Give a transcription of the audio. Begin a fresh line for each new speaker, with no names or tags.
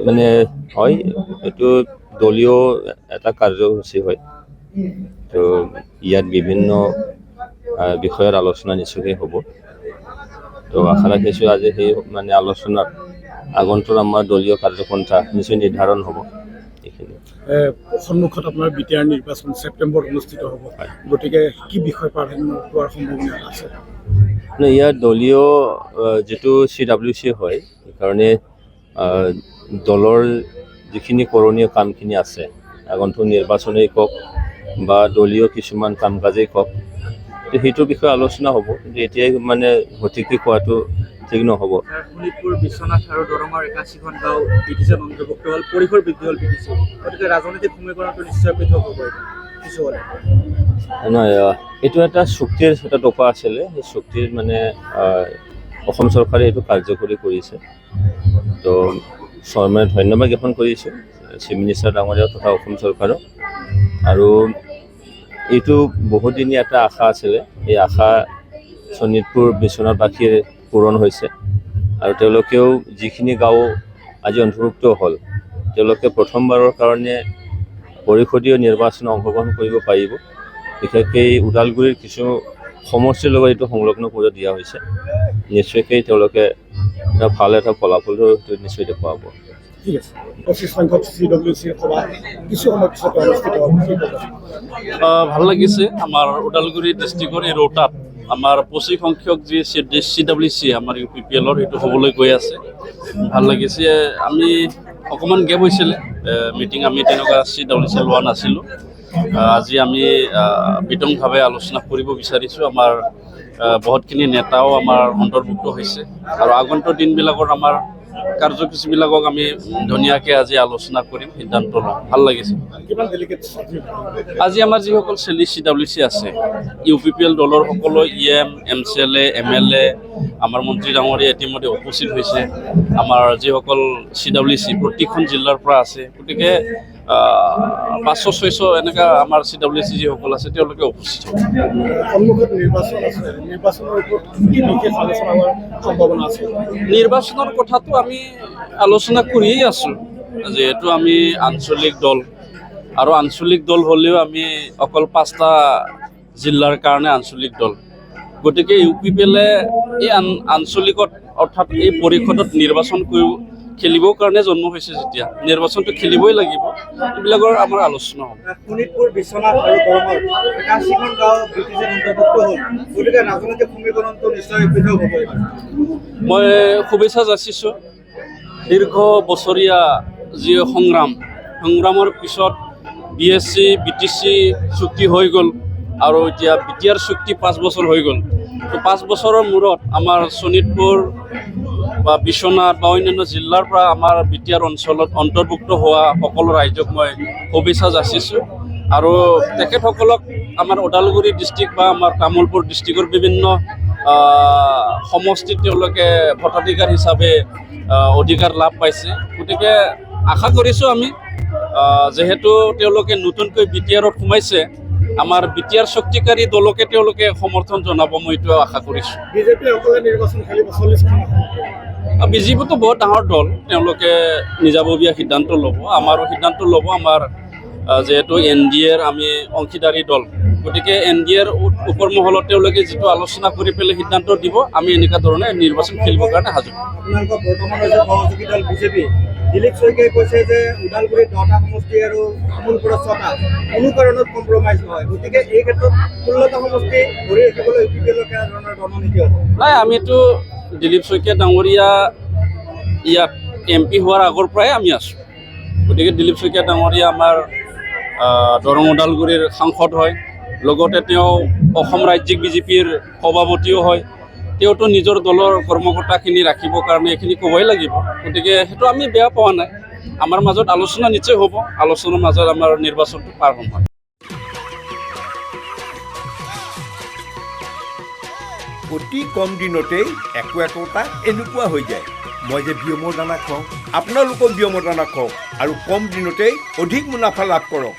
মানে হয় এইটো দলীয় এটা কাৰ্যসূচী হয়। তো ইয়াত বিভিন্ন বিষয়ৰ আলোচনা নিশ্চয়কৈ হ'ব। তো আশা ৰাখিছোঁ আজি সেই মানে আলোচনাত আগন্তুক আমাৰ দলীয় কাৰ্যপন্থা নিশ্চয় নিৰ্ধাৰণ হ'ব। এইখিনি
সন্মুখত আপোনাৰ বিটিআৰ নিৰ্বাচন ছেপ্টেম্বৰত অনুষ্ঠিত হ'ব, গতিকে কি বিষয় প্ৰাধান্য পোৱাৰ সম্ভাৱনা আছে?
ইয়াত দলীয় যিটো CWC হয়, সেইকাৰণে দলৰ যিখিনি কৰণীয় কামখিনি আছে, আগন্তুক নিৰ্বাচনেই কওক বা দলীয় কিছুমান কাম কাজেই কওক, সেইটোৰ বিষয়ে আলোচনা হ'ব। কিন্তু এতিয়াই মানে সঠিককৈ কোৱাটো ঠিক নহ'ব।
শোণিতপুৰ, বিশ্বনাথ আৰু দৰঙৰ 81খন গাঁও ব্ৰিটিছত অন্তৰ্ভুক্ত হ'ল, পৰিসৰ বৃদ্ধি হ'ল BTC, গতিকে ৰাজনৈতিক সমীকৰণটো নিশ্চয় পৃথক হ'ব কিছু হ'লে।
নহয়, এইটো এটা চুক্তিৰ এটা টকা আছিলে। সেই চুক্তিৰ মানে অসম চৰকাৰে এইটো কাৰ্যকৰী কৰিছে। তো মানে ধন্যবাদ জ্ঞাপন কৰিছোঁ চিফ মিনিষ্টাৰ ডাঙৰীয়া তথা অসম চৰকাৰক। আৰু এইটো বহুদিনীয়া এটা আশা আছিলে। এই আশা শোণিতপুৰ বিশ্বনাথবাসীৰ পূৰণ হৈছে। আৰু তেওঁলোকেও যিখিনি গাঁও আজি অন্তৰ্ভুক্ত হ'ল, তেওঁলোকে প্ৰথমবাৰৰ কাৰণে পৰিষদীয় নিৰ্বাচনত অংশগ্ৰহণ কৰিব পাৰিব। বিশেষকৈ ওদালগুৰিৰ কিছু সমষ্টিৰ লগত এইটো সংলগ্ন কৰি দিয়া হৈছে। নিশ্চয়কৈ তেওঁলোকে ভাল এটা ফলাফলো নিশ্চয় দেখুৱাব।
ঠিক আছে, 25 সংখ্যক CWC সভা কিছু সময় পিছতে অনুষ্ঠিত হ'ব।
ভাল লাগিছে। আমাৰ ওদালগুৰি ডিষ্ট্ৰিক্টৰ এই ৰৌতাত আমাৰ 25 সংখ্যক যি CWC আমাৰ UPPL-ৰ সেইটো হ'বলৈ গৈ আছে। ভাল লাগিছে। আমি অকণমান গেপ হৈছিলে মিটিং, আমি তেনেকুৱা CWC লোৱা নাছিলোঁ। আজি আমি বিতংভাৱে আলোচনা কৰিব বিচাৰিছোঁ। আমাৰ বহুতখিনি নেতাও আমাৰ অন্তৰ্ভুক্ত হৈছে আৰু আগন্তুক দিনবিলাকত আমাৰ কাৰ্যসূচীবিলাকক আমি ধুনীয়াকৈ আজি আলোচনা কৰিম, সিদ্ধান্ত ল'ম। ভাল লাগিছে। আজি আমাৰ যিসকল CWC আছে, UPPL দলৰ সকলো EM, MCLA, MLA, আমাৰ মন্ত্ৰী ডাঙৰীয়া ইতিমধ্যে উপস্থিত হৈছে। আমাৰ যিসকল CWC প্ৰতিখন জিলাৰ পৰা আছে, গতিকে 500-600 এনেকুৱা আমাৰ CWC যিসকল আছে তেওঁলোকে উপস্থিত হ'ব। নিৰ্বাচনৰ কথাটো আমি আলোচনা কৰিয়েই আছোঁ। যিহেতু আমি আঞ্চলিক দল, আৰু আঞ্চলিক দল হ'লেও আমি অকল 5টা জিলাৰ কাৰণে আঞ্চলিক দল। গতিকে UPPL-এ এই আঞ্চলিকত অৰ্থাৎ এই পৰিষদত নিৰ্বাচন খেলিবৰ কাৰণে জন্ম হৈছে, যেতিয়া নিৰ্বাচনটো খেলিবই লাগিব, এইবিলাকৰ আমাৰ আলোচনা হ'ব।
শোণিতপুৰ, বিশ্বনাথ আৰু দৰঙৰ 81খন গাঁও ব্ৰিটিছত অন্তৰ্ভুক্ত হ'ল, গতিকে ৰাজনৈতিক সমীকৰণটো নিশ্চয় পৃথক হ'ব।
মই শুভেচ্ছা যাচিছোঁ। দীৰ্ঘ বছৰীয়া যি সংগ্ৰামৰ পিছত BSC, BTC চুক্তি হৈ গ'ল আৰু এতিয়া BTR চুক্তি 5 বছৰ হৈ গ'ল। তো 5 বছৰৰ মূৰত আমাৰ শোণিতপুৰ বা বিশ্বনাথ বা অন্যান্য জিলাৰ পৰা আমাৰ BTR অঞ্চলত অন্তৰ্ভুক্ত হোৱা সকলো ৰাইজক মই শুভেচ্ছা যাচিছোঁ। আৰু তেখেতসকলক আমাৰ ওদালগুৰি ডিষ্ট্ৰিক্ট বা আমাৰ তামোলপুৰ ডিষ্ট্ৰিক্টৰ বিভিন্ন সমষ্টিত তেওঁলোকে ভোটাধিকাৰ হিচাপে অধিকাৰ লাভ পাইছে। গতিকে আশা কৰিছোঁ আমি, যিহেতু তেওঁলোকে নতুনকৈ BTR-ত সোমাইছে, আমাৰ BTR শক্তিকাৰী দলকে তেওঁলোকে সমৰ্থন জনাব, মই এইটো আশা কৰিছোঁ। BJP-টো বহুত ডাঙৰ দল, তেওঁলোকে নিজাববীয়া সিদ্ধান্ত ল'ব, আমাৰো সিদ্ধান্ত ল'ব। আমাৰ যিহেতু NDA-ৰ আমি অংশীদাৰী দল, গতিকে NDA-ৰ ওপৰ মহলত তেওঁলোকে যিটো আলোচনা কৰি পেলাই সিদ্ধান্ত দিব, আমি এনেকুৱা ধৰণে নিৰ্বাচন খেলিবৰ কাৰণে সাজু।
আপোনালোকৰ বৰ্তমানৰ যে সহযোগী দল BJP, দিলীপ শইকীয়াই কৈছে যে ওদালগুৰিত 10টা সমষ্টি আৰু তামোলপুৰত 6টা, কোনো কাৰণত কম্প্ৰমাইজ নহয়। গতিকে এই ক্ষেত্ৰত 16টা সমষ্টি ধৰি ৰাখিবলৈ UPPL-ৰ কেনেধৰণৰ ৰণনীতি হ'ব?
নাই, আমিতো দিলীপ শইকীয়া ডাঙৰীয়া ইয়াত MP হোৱাৰ আগৰ পৰাই আমি আছোঁ। গতিকে দিলীপ শইকীয়া ডাঙৰীয়া আমাৰ দৰং ওদালগুৰিৰ সাংসদ হয়, লগতে তেওঁ অসম ৰাজ্যিক BJP-ৰ সভাপতিও হয়। তেওঁতো নিজৰ দলৰ কৰ্মকৰ্তাখিনি ৰাখিবৰ কাৰণে এইখিনি ক'বই লাগিব। গতিকে সেইটো আমি বেয়া পোৱা নাই। আমাৰ মাজত আলোচনা নিশ্চয় হ'ব, আলোচনাৰ মাজত আমাৰ নিৰ্বাচনটো পাৰ হ'ব।
অতি কম দিনতেই একোটা এনেকুৱা হৈ যায়। মই যে বিয়মৰ দানা খুৱাওঁ, আপোনালোকক বিয়মৰ দানা খুৱাওক আৰু কম দিনতেই অধিক মুনাফা লাভ কৰক।